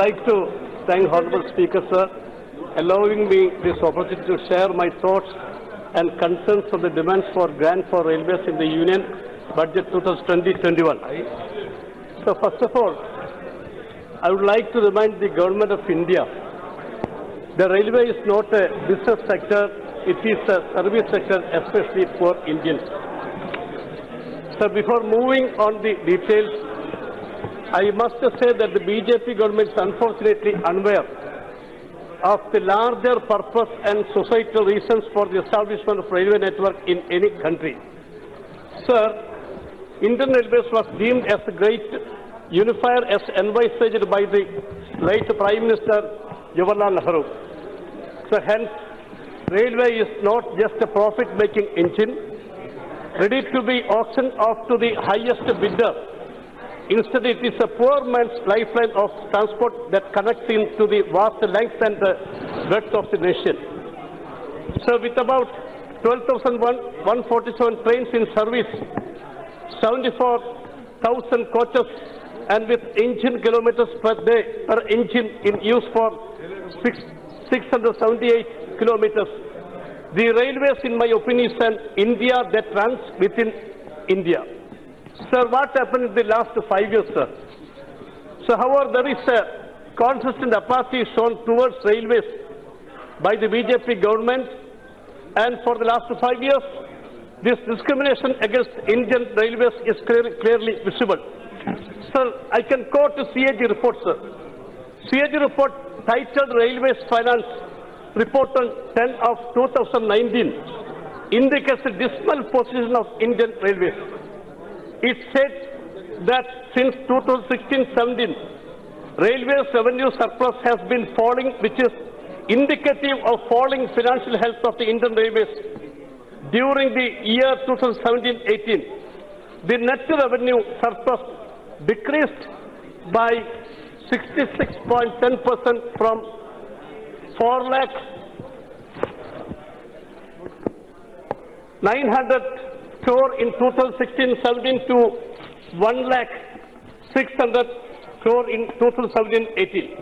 like to thank Honorable Speaker, sir, allowing me this opportunity to share my thoughts and concerns on the demands for grant for railways in the Union Budget 2020-21. So first of all, I would like to remind the Government of India, the railway is not a business sector, it is a service sector, especially for Indians. So before moving on the details, I must say that the BJP government is unfortunately unaware of the larger purpose and societal reasons for the establishment of railway network in any country. Sir, Indian Railways was deemed as a great unifier as envisaged by the late Prime Minister Jawaharlal Nehru. So hence, railway is not just a profit-making engine, ready to be auctioned off to the highest bidder. Instead, it is a poor man's lifeline of transport that connects into the vast length and breadth of the nation. So with about 12,147 trains in service, 74,000 coaches, and with engine kilometers per day per engine in use for 678 kilometers, the railways, in my opinion, is an India that runs within India. Sir, what happened in the last 5 years, sir? So, however, there is a consistent apathy shown towards railways by the BJP government, and for the last 5 years, this discrimination against Indian railways is clearly visible. Sir, I can quote the CAG report, sir. CAG report titled Railways Finance Report on 10 of 2019 indicates the dismal position of Indian railways. It said that since 2016-17, railways revenue surplus has been falling, which is indicative of falling financial health of the Indian railways. During the year 2017-18, the net revenue surplus decreased by 66.10% from 4 lakh 900 crore in 2016-17 to 1 lakh 600 crore in 2017-18.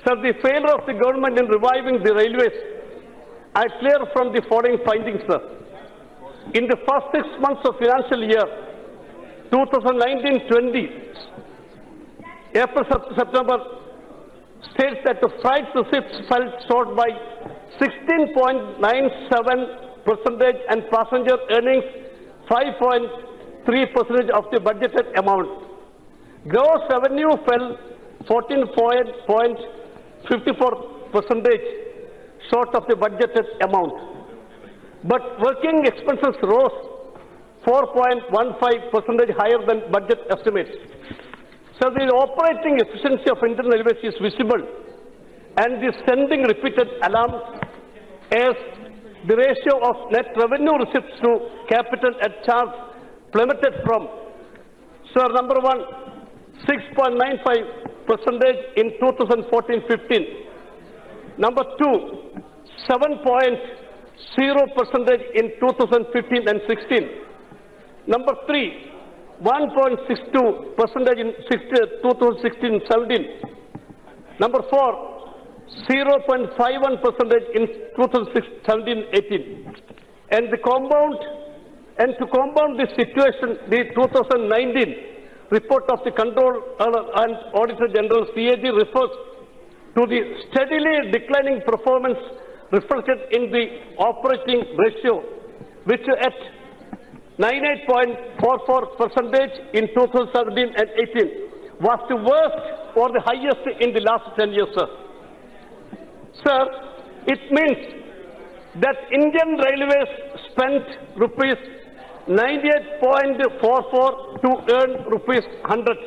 So the failure of the government in reviving the railways are clear from the following findings, sir. In the first 6 months of financial year 2019-20, April-September states that the freight receipts fell short by 16.97% and passenger earnings 5.3% of the budgeted amount. Gross revenue fell 14.54% short of the budgeted amount. But working expenses rose 4.15% higher than budget estimates. So the operating efficiency of Indian Railways is visible and is sending repeated alarms as the ratio of net revenue receipts to capital at charge plummeted from, sir, number one, 6.95% in 2014-15. Number two, 7.0% in 2015 and 16. Number three, 1.62% in 2016-17. Number four, 0.51% in 2017-18. And to compound this situation, the 2019 report of the Control and Auditor General CAG refers to the steadily declining performance reflected in the operating ratio, which at 98.44% in 2017 and 18 was the worst or the highest in the last 10 years, sir. Sir, it means that Indian Railways spent rupees 98.44 to earn rupees 100.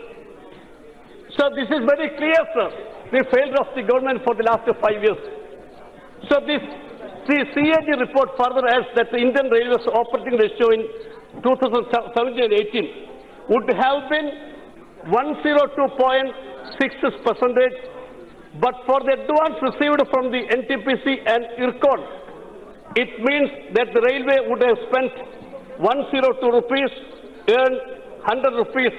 So this is very clear, sir, the failure of the government for the last 5 years. So the CAG report further adds that the Indian Railways operating ratio in 2017 and 18 would have been 102.66%, but for the advance received from the NTPC and IRCON, it means that the railway would have spent 102 rupees, earned 100 rupees.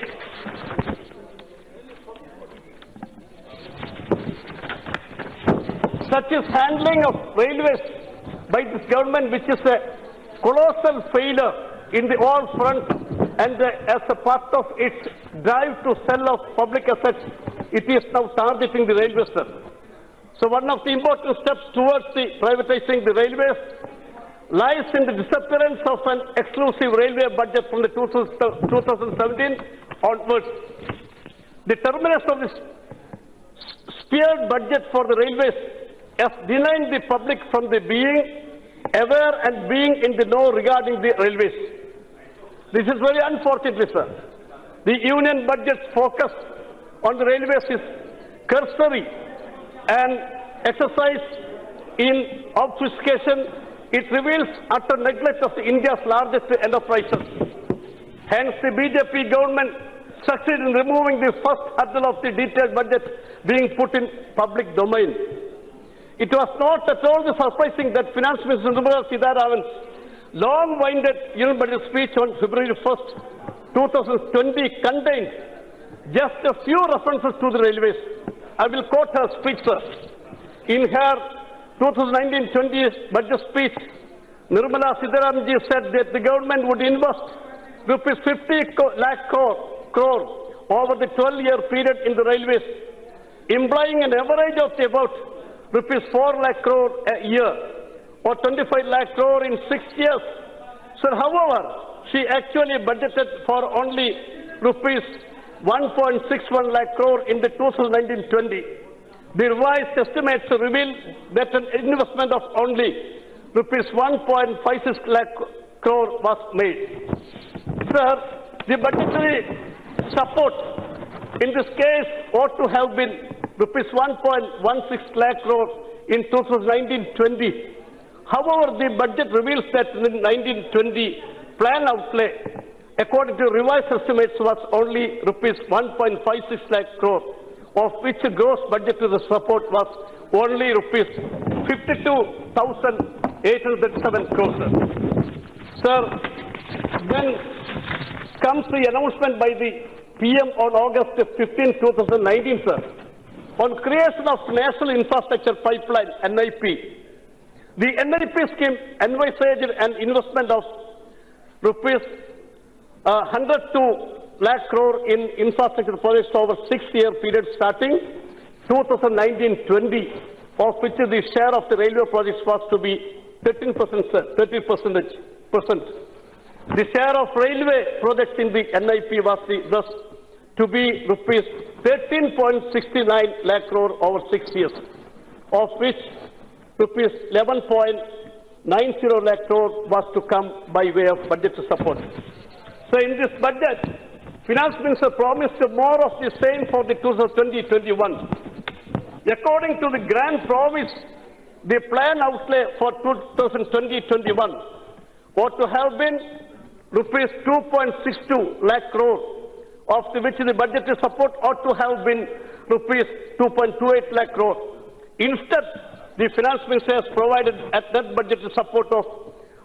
such is handling of railways by this government, which is a colossal failure in the all fronts, and as a part of its drive to sell off public assets, it is now targeting the railways. So one of the important steps towards the privatizing the railways lies in the disappearance of an exclusive railway budget from the 2017 onwards. The terminus of this speared budget for the railways has denied the public from the being aware and being in the know regarding the railways. This is very unfortunate, sir. The union budget's focus on the railways is cursory and exercise in obfuscation. It reveals utter neglect of India's largest enterprises. Hence, the BJP government succeeded in removing the first hurdle of the detailed budget being put in public domain. It was not at all surprising that Finance Minister Raghavan's long-winded union budget speech on February 1st, 2020 contained just a few references to the railways. I will quote her speech, sir. In her 2019-20 budget speech, Nirmala Sitharaman said that the government would invest rupees 50 lakh crore over the 12-year period in the railways, implying an average of about rupees 4 lakh crore a year, or 25 lakh crore in 6 years. So, however, she actually budgeted for only rupees 1.61 lakh crore in the 2019-20. The revised estimates reveal that an investment of only rupees 1.56 lakh crore was made. Sir, the budgetary support in this case ought to have been rupees 1.16 lakh crore in 2019-20. However, the budget reveals that in the 1920 plan outlay, according to revised estimates, was only rupees 1.56 lakh crore, of which the gross budget to the support was only rupees 52,837 crores. Sir, then comes the announcement by the PM on August 15, 2019, sir, on creation of National Infrastructure Pipeline, NIP. The NIP scheme envisaged an investment of rupees 102 lakh crore in infrastructure projects over 6-year period starting 2019-20, of which the share of the railway projects was to be 13%, sir, 30%. The share of railway projects in the NIP was thus to be rupees 13.69 lakh crore over 6 years, of which rupees 11.90 lakh crore was to come by way of budget support. So in this budget, Finance Minister promised more of the same for the 2020-21. According to the grand promise, the plan outlay for 2020-21 ought to have been rupees 2.62 lakh crore, of which the budgetary support ought to have been rupees 2.28 lakh crore. Instead, the Finance Minister has provided a net budgetary support of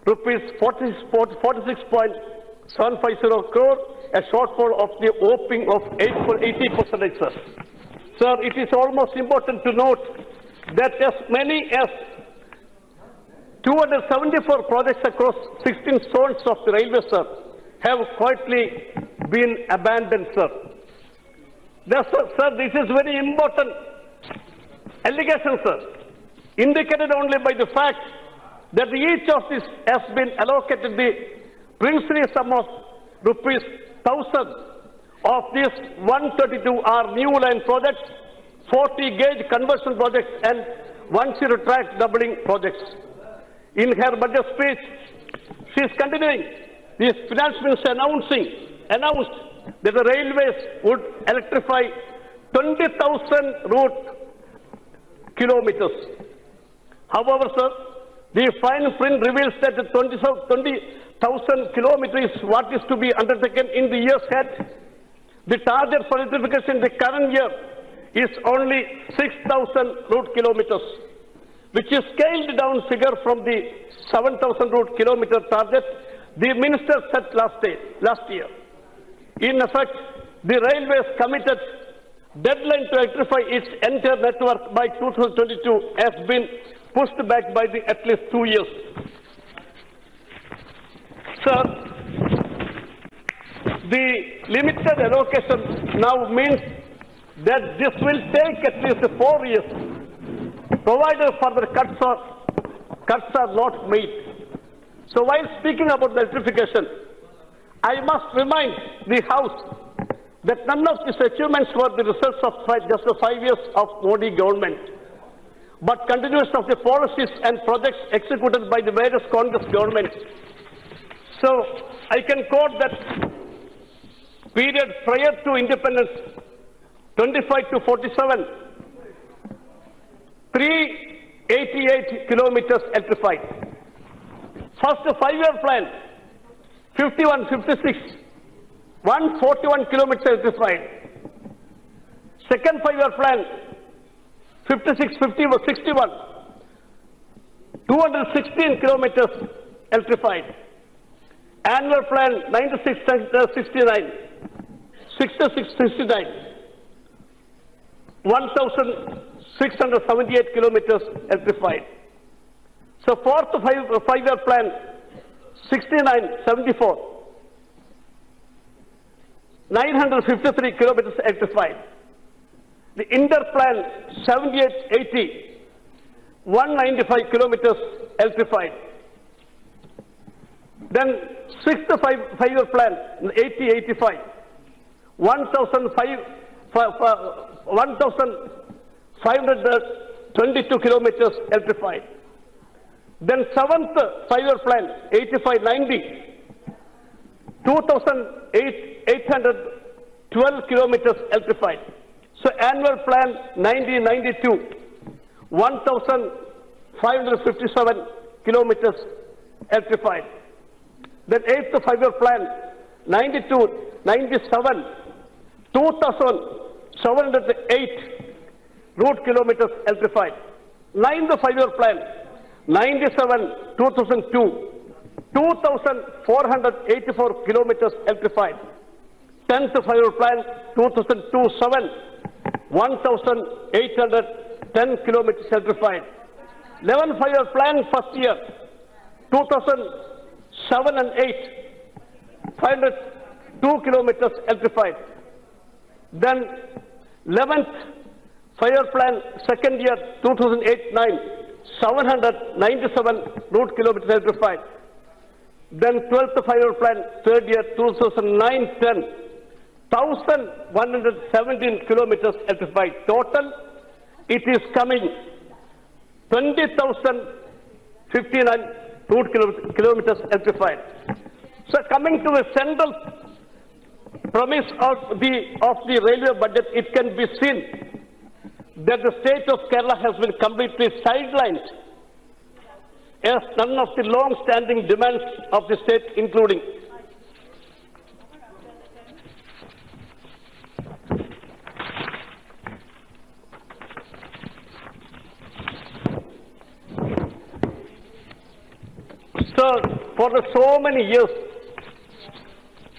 rupees 46.750 crore, a shortfall of the opening of 80%, sir. Sir, it is almost important to note that as many as 274 projects across 16 zones of the railway, sir, have quietly been abandoned, sir. Sir, this is very important allegation, sir, indicated only by the fact that each of these has been allocated the princely sum of rupees 1,000. Of these, 132 are new line projects, 40 gauge conversion projects, and 10 track doubling projects. In her budget speech, she is continuing. The Finance Minister announced that the railways would electrify 20,000 route kilometers. However, sir, the fine print reveals that the 20,000 kilometers is what is to be undertaken in the years ahead. The target for electrification in the current year is only 6,000 route kilometers, which is scaled down figure from the 7,000 route kilometer target the minister set last year. In effect, the railways committed Deadline to electrify its entire network by 2022 has been pushed back by at least 2 years. Sir, the limited allocation now means that this will take at least 4 years, provided further cuts are not made. So while speaking about the electrification, I must remind the House that none of these achievements were the results of just the 5 years of Modi government, but continuation of the policies and projects executed by the various Congress governments. So I can quote that period prior to independence, 25 to 47, 388 kilometers electrified. First 5-year plan, 51, 56, 141 kilometers electrified. Second 5-year plan, 56, 50, 61, 216 kilometers electrified. Annual plan 96, 69, 66, 69, 1,678 kilometers electrified. So fourth 5-year plan 69, 74, 953 kilometers electrified. The Inter plan 78, 80, 195 kilometers electrified. Then sixth 5-year plan 80, 85, 1,522 kilometers electrified. Then seventh 5-year plan 85, 90, 2,812 kilometers electrified. So annual plan 90, 92, 1,557 kilometers electrified. Then eighth 5-year plan 92, 97, 2,708 route kilometers electrified. Ninth 5-year plan 97, 2002, 2,484 kilometers electrified. 10th 5-year plan 2002-7, 1,810 kilometers electrified. 11th 5-year plan first year 2007 and 8, 502 kilometers electrified. Then 11th 5-year plan second year 2008-9, 797 route kilometers electrified. Then 12th 5-year plan third year 2009-10, 1,117 kilometers electrified. Total, it is coming 20,059 route kilometers electrified. So coming to the central promise of the railway budget, it can be seen that the state of Kerala has been completely sidelined, as none of the long-standing demands of the state, including for so many years,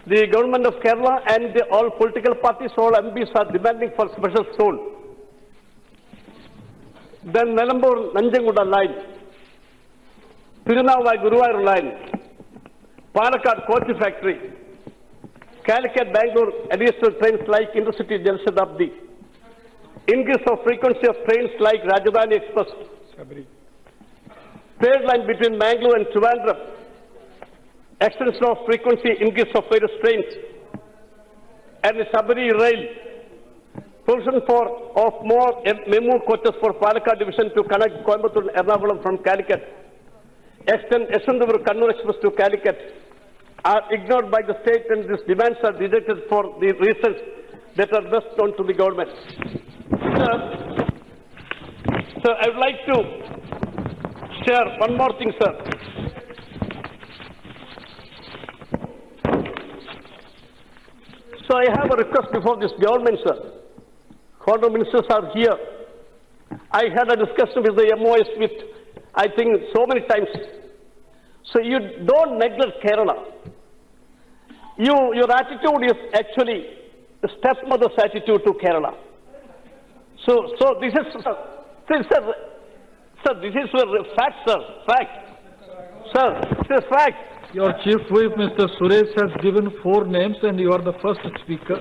the government of Kerala and all political parties, all MPs are demanding for special zone. Then Nellambur-Nanjangooda line, Tirunavai-Guruvayur line, Palakkad-Kochi factory, Calicut-Bangalore additional trains like Intercity Jalshadabdi, increase of frequency of trains like Rajadhani Express, third line between Mangalore and Trivandrum, extension of frequency, increase of various trains, and the Sabari rail, provision of more memo coaches for Palakkad division to connect Coimbatore and Ernakulam from Calicut, extend Yeshwanthapur Kannur Express to Calicut, are ignored by the state, and these demands are rejected for the reasons that are best known to the government. Sir, I would like to share one more thing, sir. So I have a request before this government, sir. Honorable ministers are here. I had a discussion with the MOS with, I think, so many times. So you don't neglect Kerala. Your attitude is actually the stepmother's attitude to Kerala. So this is, sir, this is fact, sir, fact. Sir, this is fact. Your Chief Whip, Mr. Suresh, has given 4 names and you are the first speaker.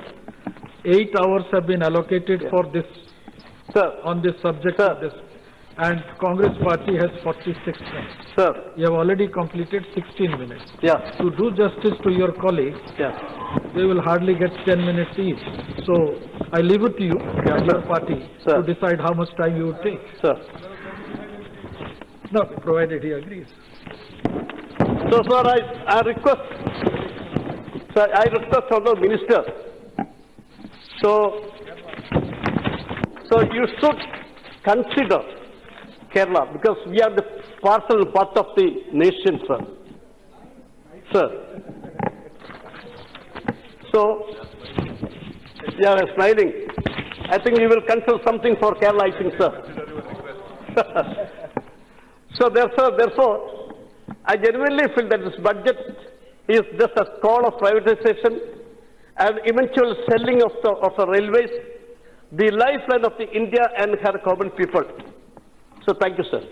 8 hours have been allocated for this, sir, on this subject sir. of this. And Congress party has 46 minutes. Sir. You have already completed 16 minutes. Yeah. To do justice to your colleagues, Yeah. they will hardly get 10 minutes each. So I leave it to you and your party to decide how much time you would take. Sir. No, provided he agrees. So, sir, I request, sir, I request from the minister. So you should consider Kerala, because we are the parcel part of the nation, sir. Sir. So, you are smiling. I think we will consider something for Kerala, I think, sir. So therefore, I genuinely feel that this budget is just a call of privatization and eventual selling of the railways, the lifeline of the India and her common people. So thank you, sir.